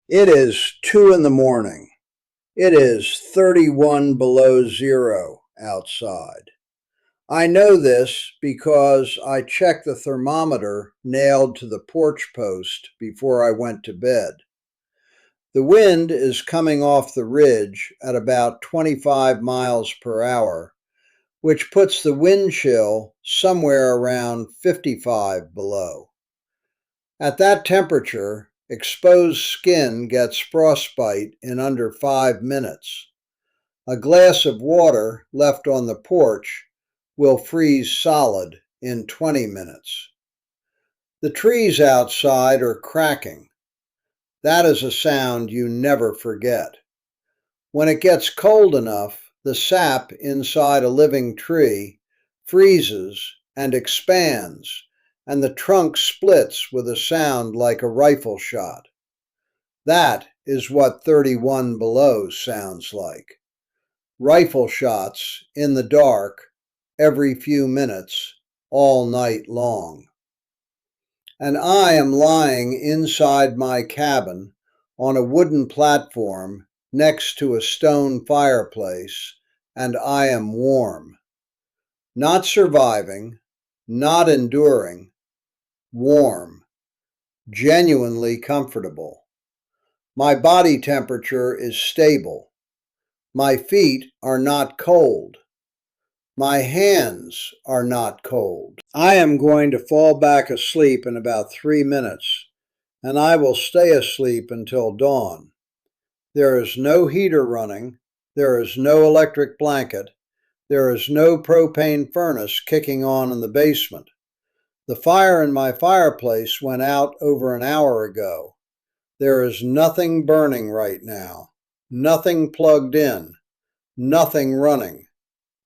It is 2 in the morning. It is 31 below zero outside. I know this because I checked the thermometer nailed to the porch post before I went to bed. The wind is coming off the ridge at about 25 miles per hour, which puts the wind chill somewhere around 55 below. At that temperature, exposed skin gets frostbite in under 5 minutes. A glass of water left on the porch will freeze solid in 20 minutes. The trees outside are cracking. That is a sound you never forget. When it gets cold enough, the sap inside a living tree freezes and expands, and the trunk splits with a sound like a rifle shot. That is what 31 below sounds like. Rifle shots in the dark every few minutes, all night long. And I am lying inside my cabin on a wooden platform next to a stone fireplace, and I am warm. Not surviving, not enduring, warm, genuinely comfortable. My body temperature is stable. My feet are not cold. My hands are not cold. I am going to fall back asleep in about 3 minutes, and I will stay asleep until dawn. There is no heater running. There is no electric blanket. There is no propane furnace kicking on in the basement. The fire in my fireplace went out over an hour ago. There is nothing burning right now, nothing plugged in, nothing running,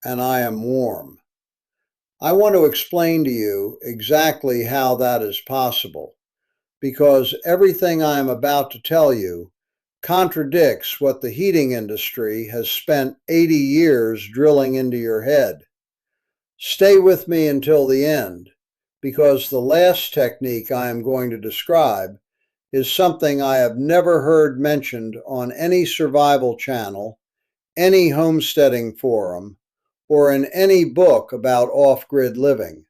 and I am warm. I want to explain to you exactly how that is possible, because everything I am about to tell you contradicts what the heating industry has spent 80 years drilling into your head. Stay with me until the end, because the last technique I am going to describe is something I have never heard mentioned on any survival channel, any homesteading forum, or in any book about off-grid living.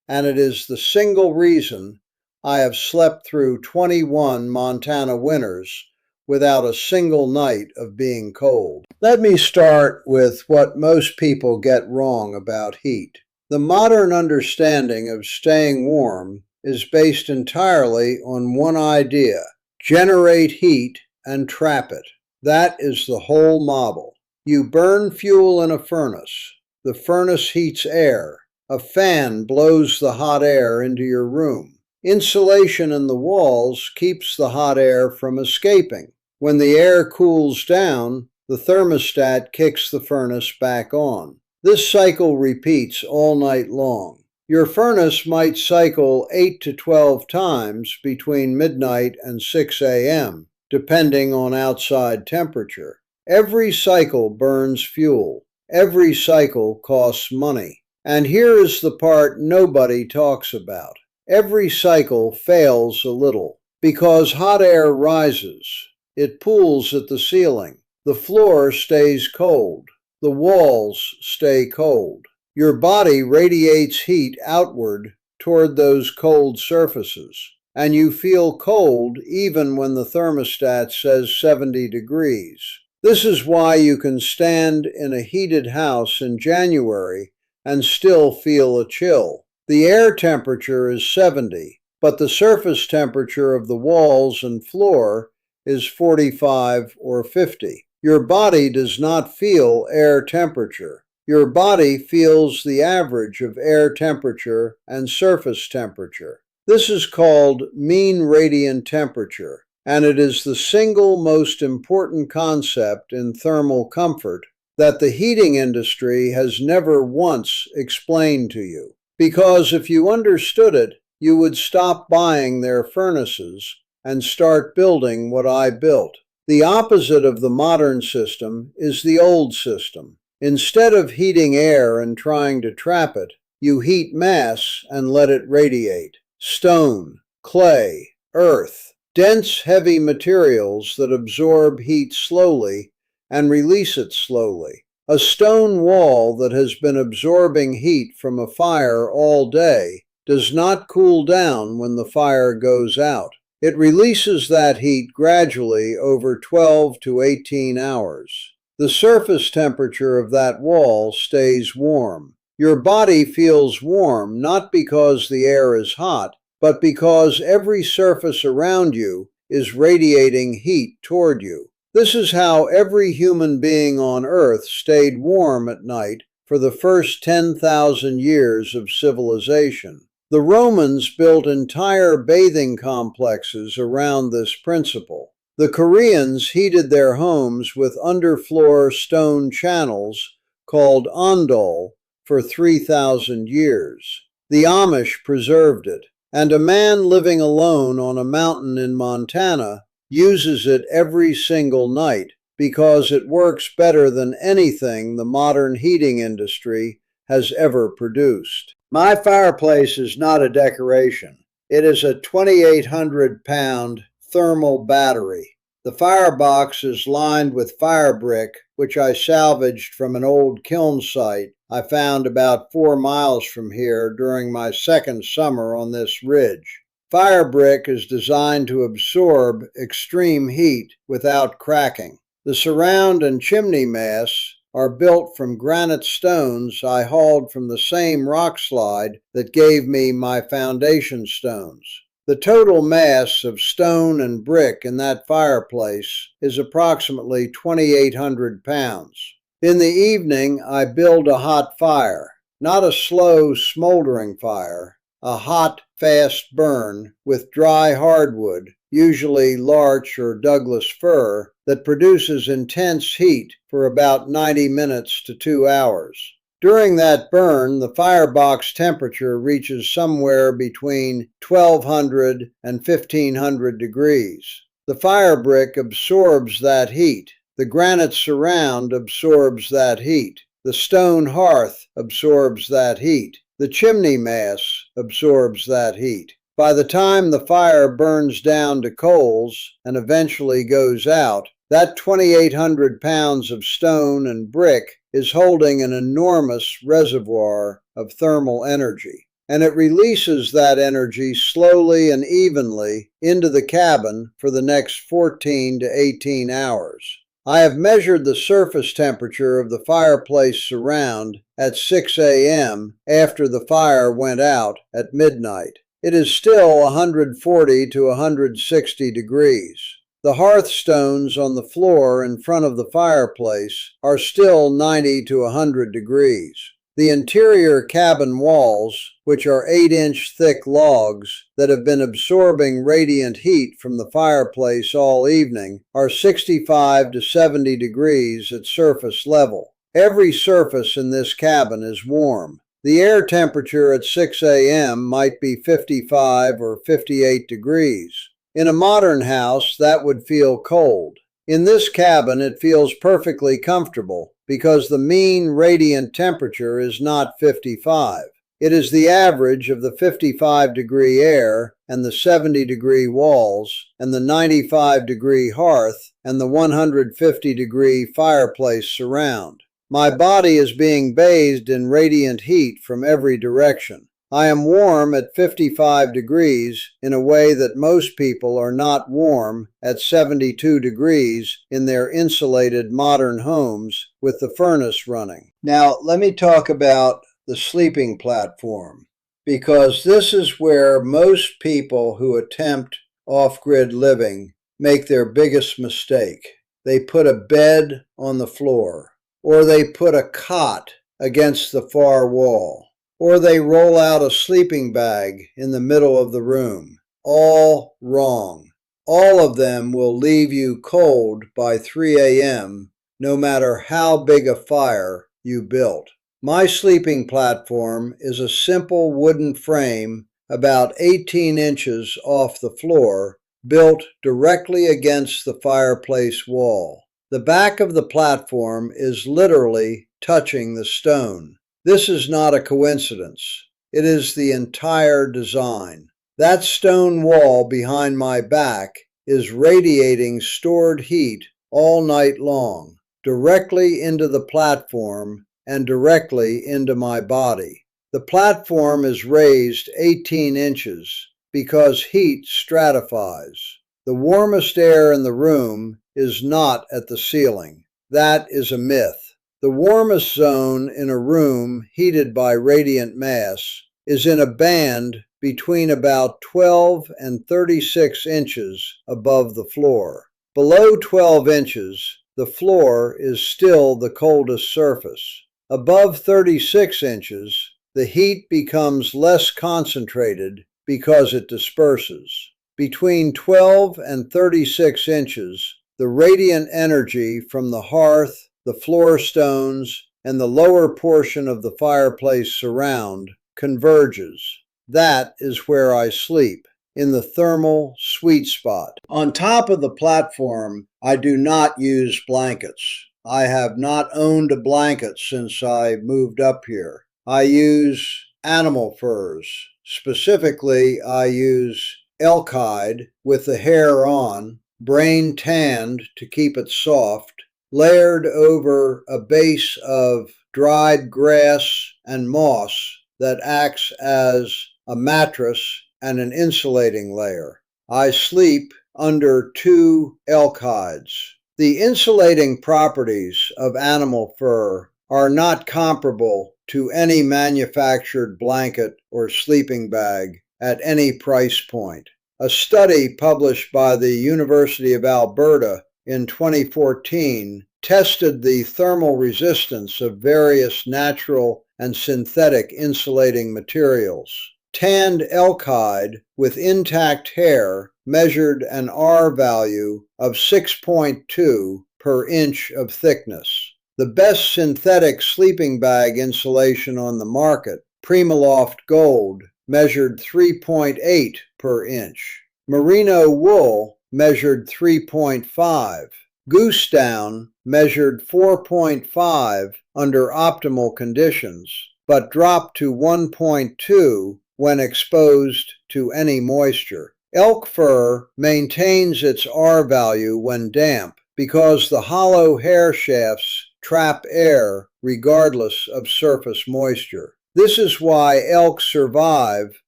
And it is the single reason I have slept through 21 Montana winters without a single night of being cold. Let me start with what most people get wrong about heat. The modern understanding of staying warm is based entirely on one idea: generate heat and trap it. That is the whole model. You burn fuel in a furnace. The furnace heats air. A fan blows the hot air into your room. Insulation in the walls keeps the hot air from escaping. When the air cools down, the thermostat kicks the furnace back on. This cycle repeats all night long. Your furnace might cycle 8 to 12 times between midnight and 6 a.m., depending on outside temperature. Every cycle burns fuel. Every cycle costs money. And here is the part nobody talks about. Every cycle fails a little because hot air rises. It pools at the ceiling. The floor stays cold. The walls stay cold. Your body radiates heat outward toward those cold surfaces, and you feel cold even when the thermostat says 70 degrees. This is why you can stand in a heated house in January and still feel a chill. The air temperature is 70, but the surface temperature of the walls and floor is 45 or 50. Your body does not feel air temperature. Your body feels the average of air temperature and surface temperature. This is called mean radiant temperature, and it is the single most important concept in thermal comfort that the heating industry has never once explained to you. Because if you understood it, you would stop buying their furnaces and start building what I built. The opposite of the modern system is the old system. Instead of heating air and trying to trap it, you heat mass and let it radiate. Stone, clay, earth, dense, heavy materials that absorb heat slowly and release it slowly. A stone wall that has been absorbing heat from a fire all day does not cool down when the fire goes out. It releases that heat gradually over 12 to 18 hours. The surface temperature of that wall stays warm. Your body feels warm not because the air is hot, but because every surface around you is radiating heat toward you. This is how every human being on Earth stayed warm at night for the first 10,000 years of civilization. The Romans built entire bathing complexes around this principle. The Koreans heated their homes with underfloor stone channels called ondol for 3,000 years. The Amish preserved it, and a man living alone on a mountain in Montana uses it every single night because it works better than anything the modern heating industry has ever produced. My fireplace is not a decoration. It is a 2,800-pound thermal battery. The firebox is lined with fire brick, which I salvaged from an old kiln site I found about 4 miles from here during my second summer on this ridge. Fire brick is designed to absorb extreme heat without cracking. The surround and chimney masts are built from granite stones I hauled from the same rock slide that gave me my foundation stones. The total mass of stone and brick in that fireplace is approximately 2,800 pounds. In the evening, I build a hot fire, not a slow, smoldering fire, a hot, fast burn with dry hardwood, usually larch or Douglas fir, that produces intense heat for about 90 minutes to 2 hours. During that burn, the firebox temperature reaches somewhere between 1,200 and 1,500 degrees. The fire brick absorbs that heat. The granite surround absorbs that heat. The stone hearth absorbs that heat. The chimney mass absorbs that heat. By the time the fire burns down to coals and eventually goes out, that 2,800 pounds of stone and brick is holding an enormous reservoir of thermal energy, and it releases that energy slowly and evenly into the cabin for the next 14 to 18 hours. I have measured the surface temperature of the fireplace surround at 6 a.m. after the fire went out at midnight. It is still 140 to 160 degrees. The hearthstones on the floor in front of the fireplace are still 90 to 100 degrees. The interior cabin walls, which are 8-inch thick logs that have been absorbing radiant heat from the fireplace all evening, are 65 to 70 degrees at surface level. Every surface in this cabin is warm. The air temperature at 6 a.m. might be 55 or 58 degrees. In a modern house, that would feel cold. In this cabin, it feels perfectly comfortable because the mean radiant temperature is not 55. It is the average of the 55-degree air and the 70-degree walls and the 95-degree hearth and the 150-degree fireplace surround. My body is being bathed in radiant heat from every direction. I am warm at 55 degrees in a way that most people are not warm at 72 degrees in their insulated modern homes with the furnace running. Now, let me talk about the sleeping platform, because this is where most people who attempt off-grid living make their biggest mistake. They put a bed on the floor, or they put a cot against the far wall, or they roll out a sleeping bag in the middle of the room. All wrong. All of them will leave you cold by 3 a.m., no matter how big a fire you built. My sleeping platform is a simple wooden frame about 18 inches off the floor, built directly against the fireplace wall. The back of the platform is literally touching the stone. This is not a coincidence. It is the entire design. That stone wall behind my back is radiating stored heat all night long, directly into the platform and directly into my body. The platform is raised 18 inches because heat stratifies. The warmest air in the room is not at the ceiling. That is a myth. The warmest zone in a room heated by radiant mass is in a band between about 12 and 36 inches above the floor. Below 12 inches, the floor is still the coldest surface. Above 36 inches, the heat becomes less concentrated because it disperses. Between 12 and 36 inches, the radiant energy from the hearth, the floor stones, and the lower portion of the fireplace surround converges. That is where I sleep, in the thermal sweet spot. On top of the platform, I do not use blankets. I have not owned a blanket since I moved up here. I use animal furs. Specifically, I use elk hide with the hair on, brain tanned to keep it soft, layered over a base of dried grass and moss that acts as a mattress and an insulating layer. I sleep under 2 elk hides. The insulating properties of animal fur are not comparable to any manufactured blanket or sleeping bag at any price point. A study published by the University of Alberta in 2014 tested the thermal resistance of various natural and synthetic insulating materials. Tanned elk hide with intact hair measured an R value of 6.2 per inch of thickness. The best synthetic sleeping bag insulation on the market, Primaloft Gold, measured 3.8 per inch. Merino wool measured 3.5. Goose down measured 4.5 under optimal conditions, but dropped to 1.2 when exposed to any moisture. Elk fur maintains its R value when damp because the hollow hair shafts trap air regardless of surface moisture. This is why elk survive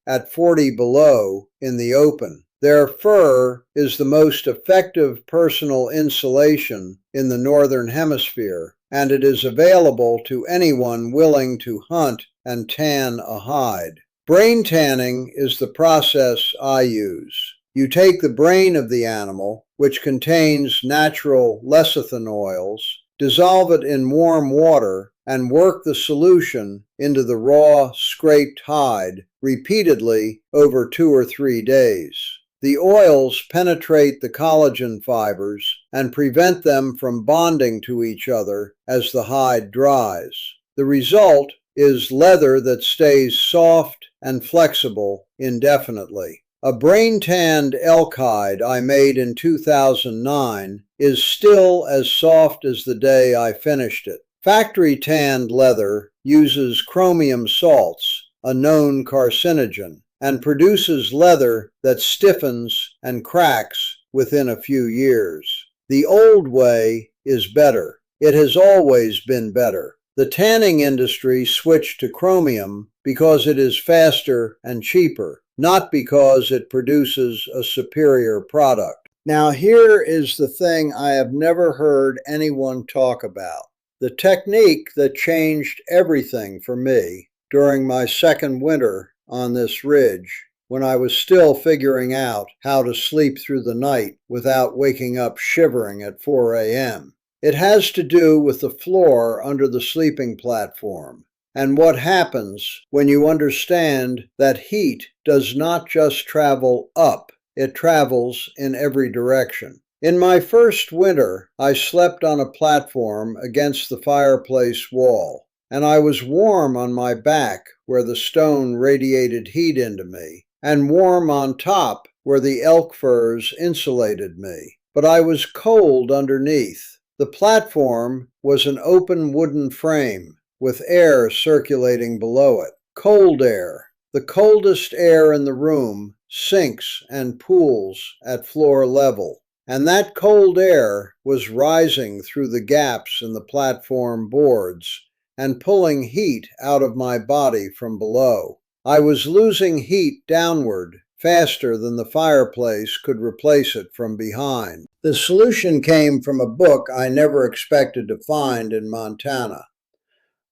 at 40 below in the open. Their fur is the most effective personal insulation in the Northern Hemisphere, and it is available to anyone willing to hunt and tan a hide. Brain tanning is the process I use. You take the brain of the animal, which contains natural lecithin oils, dissolve it in warm water, and work the solution into the raw, scraped hide repeatedly over 2 or 3 days. The oils penetrate the collagen fibers and prevent them from bonding to each other as the hide dries. The result is leather that stays soft and flexible indefinitely. A brain-tanned elk hide I made in 2009 is still as soft as the day I finished it. Factory-tanned leather uses chromium salts, a known carcinogen, and produces leather that stiffens and cracks within a few years. The old way is better. It has always been better. The tanning industry switched to chromium because it is faster and cheaper, not because it produces a superior product. Now here is the thing I have never heard anyone talk about. The technique that changed everything for me during my second winter on this ridge, when I was still figuring out how to sleep through the night without waking up shivering at 4 a.m. It has to do with the floor under the sleeping platform and what happens when you understand that heat does not just travel up, it travels in every direction. In my first winter, I slept on a platform against the fireplace wall, and I was warm on my back where the stone radiated heat into me, and warm on top where the elk furs insulated me. But I was cold underneath. The platform was an open wooden frame with air circulating below it. Cold air, The coldest air in the room sinks and pools at floor level, and that cold air was rising through the gaps in the platform boards and pulling heat out of my body from below. I was losing heat downward faster than the fireplace could replace it from behind. The solution came from a book I never expected to find in Montana.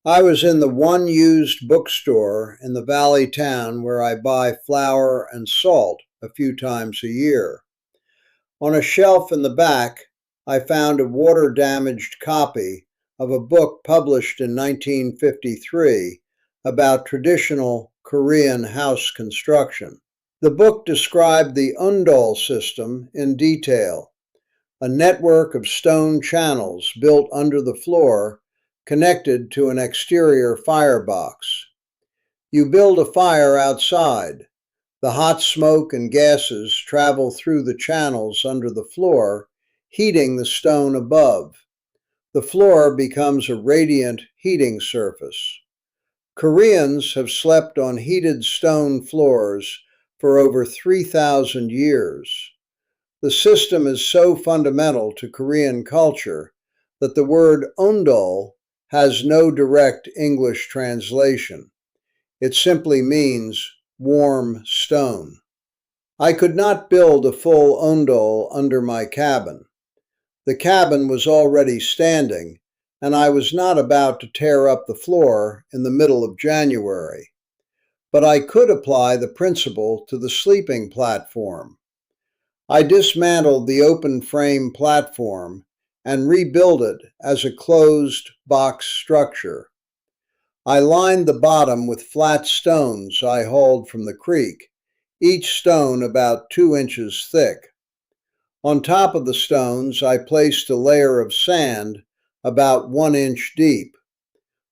I was in the one used bookstore in the valley town where I buy flour and salt a few times a year. On a shelf in the back, I found a water-damaged copy of a book published in 1953 about traditional Korean house construction. The book described the Undol system in detail, a network of stone channels built under the floor connected to an exterior firebox. You build a fire outside. The hot smoke and gases travel through the channels under the floor, heating the stone above. The floor becomes a radiant heating surface. Koreans have slept on heated stone floors for over 3,000 years. The system is so fundamental to Korean culture that the word Undol has no direct English translation. It simply means warm stone. I could not build a full Undol under my cabin. The cabin was already standing, and I was not about to tear up the floor in the middle of January. But I could apply the principle to the sleeping platform. I dismantled the open frame platform and rebuilt it as a closed box structure. I lined the bottom with flat stones I hauled from the creek, each stone about 2 inches thick. On top of the stones, I placed a layer of sand about 1 inch deep.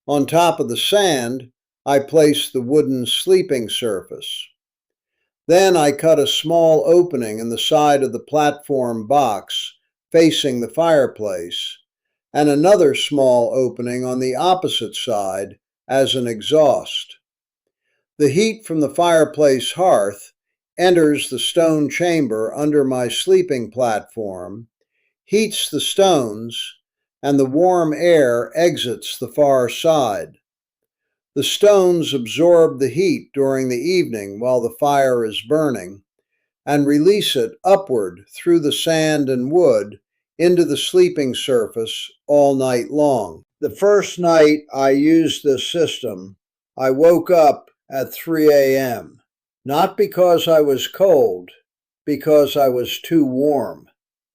On top of the sand, I placed the wooden sleeping surface. Then I cut a small opening in the side of the platform box facing the fireplace, and another small opening on the opposite side as an exhaust. The heat from the fireplace hearth enters the stone chamber under my sleeping platform, heats the stones, and the warm air exits the far side. The stones absorb the heat during the evening while the fire is burning and release it upward through the sand and wood into the sleeping surface all night long. The first night I used this system, I woke up at 3 a.m., not because I was cold, because I was too warm.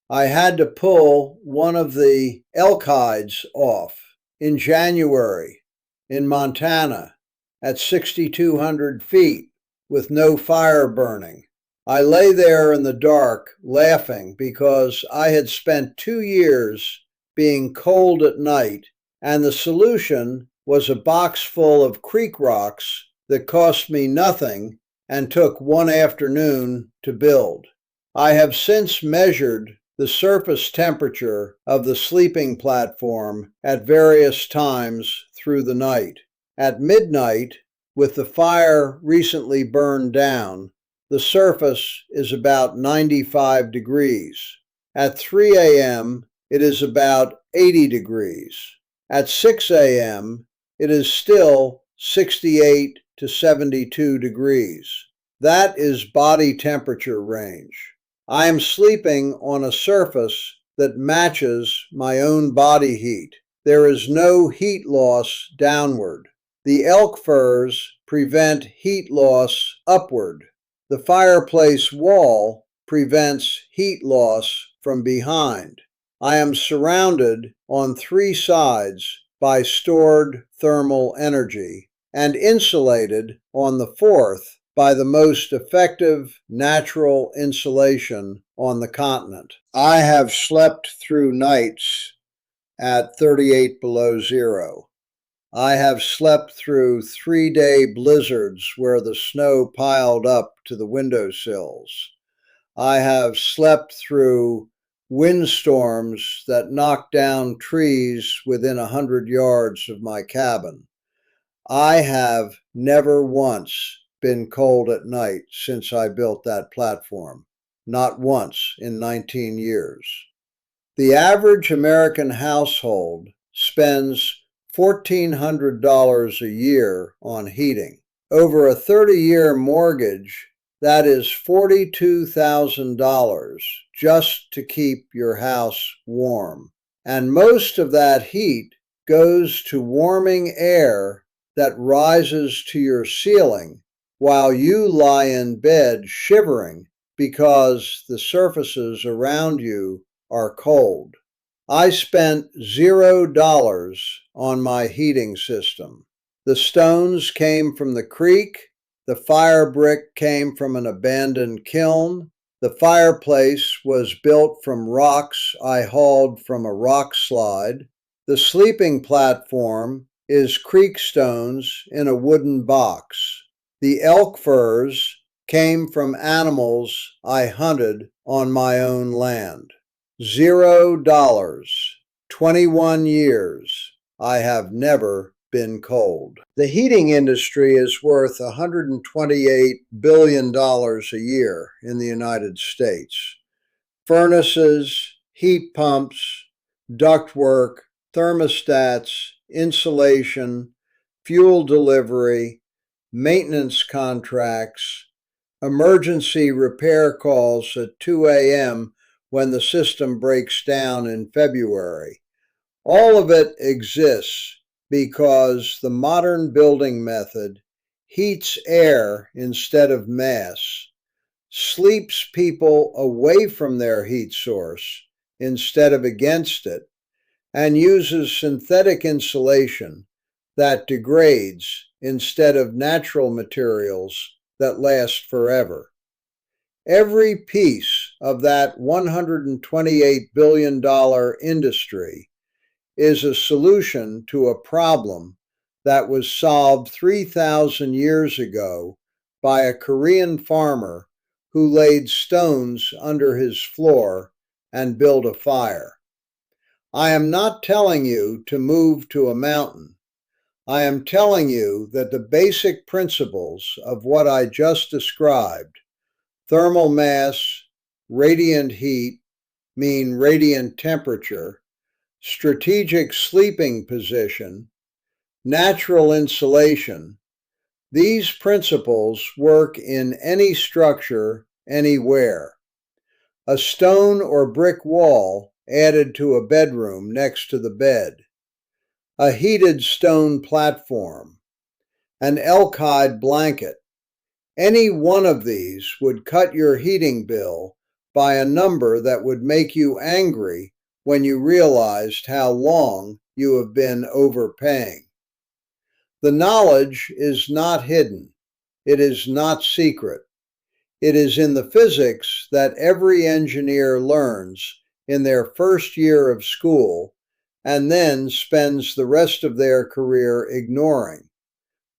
I had to pull one of the elk hides off in January in Montana at 6,200 feet with no fire burning. I lay there in the dark laughing because I had spent 2 years being cold at night, and the solution was a box full of creek rocks that cost me nothing and took 1 afternoon to build. I have since measured the surface temperature of the sleeping platform at various times through the night. At midnight, with the fire recently burned down, the surface is about 95 degrees. At 3 a.m., it is about 80 degrees. At 6 a.m., it is still 68 to 72 degrees. That is body temperature range. I am sleeping on a surface that matches my own body heat. There is no heat loss downward. The elk furs prevent heat loss upward. The fireplace wall prevents heat loss from behind. I am surrounded on 3 sides by stored thermal energy and insulated on the 4th by the most effective natural insulation on the continent. I have slept through nights at 38 below zero. I have slept through 3-day blizzards where the snow piled up to the windowsills. I have slept through windstorms that knocked down trees within 100 yards of my cabin. I have never once been cold at night since I built that platform. Not once in 19 years. The average American household spends $1,400 a year on heating. Over a 30-year mortgage, that is $42,000 just to keep your house warm. And most of that heat goes to warming air that rises to your ceiling while you lie in bed shivering because the surfaces around you are cold. I spent $0 on my heating system. The stones came from the creek, the fire brick came from an abandoned kiln, the fireplace was built from rocks I hauled from a rock slide, the sleeping platform is creek stones in a wooden box. The elk furs came from animals I hunted on my own land. $0. 21 years. I have never been cold. The heating industry is worth $128 billion a year in the United States. Furnaces, heat pumps, ductwork, thermostats, insulation, fuel delivery, maintenance contracts, emergency repair calls at 2 a.m. when the system breaks down in February. All of it exists because the modern building method heats air instead of mass, sleeps people away from their heat source instead of against it, and uses synthetic insulation that degrades instead of natural materials that last forever. Every piece of that $128 billion industry is a solution to a problem that was solved 3,000 years ago by a Korean farmer who laid stones under his floor and built a fire. I am not telling you to move to a mountain. I am telling you that the basic principles of what I just described, thermal mass, radiant heat, mean radiant temperature, strategic sleeping position, natural insulation, these principles work in any structure, anywhere. A stone or brick wall added to a bedroom next to the bed, a heated stone platform, an elk hide blanket. Any one of these would cut your heating bill by a number that would make you angry when you realized how long you have been overpaying. The knowledge is not hidden. It is not secret. It is in the physics that every engineer learns in their first year of school and then spends the rest of their career ignoring,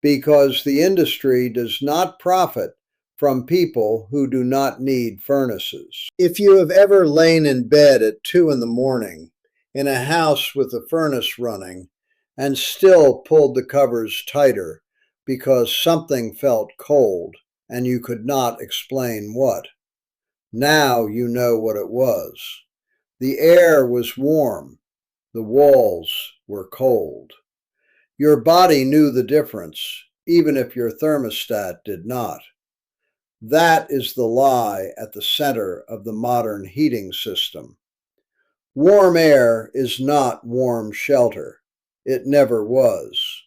because the industry does not profit from people who do not need furnaces. If you have ever lain in bed at 2 a.m. in a house with a furnace running and still pulled the covers tighter because something felt cold and you could not explain what, now you know what it was. The air was warm. The walls were cold. Your body knew the difference, even if your thermostat did not. That is the lie at the center of the modern heating system. Warm air is not warm shelter. It never was.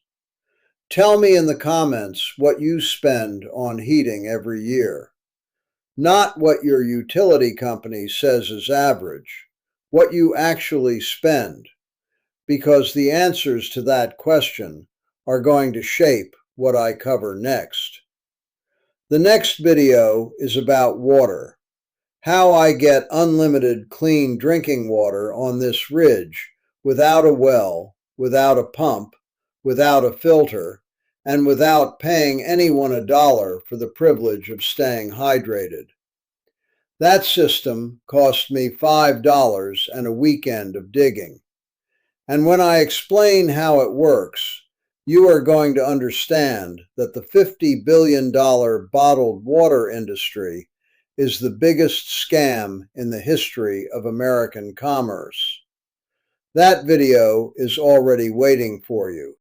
Tell me in the comments what you spend on heating every year. Not what your utility company says is average, what you actually spend, because the answers to that question are going to shape what I cover next. The next video is about water, how I get unlimited clean drinking water on this ridge without a well, without a pump, without a filter, and without paying anyone $1 for the privilege of staying hydrated. That system cost me $5 and a weekend of digging. And when I explain how it works, you are going to understand that the $50 billion bottled water industry is the biggest scam in the history of American commerce. That video is already waiting for you.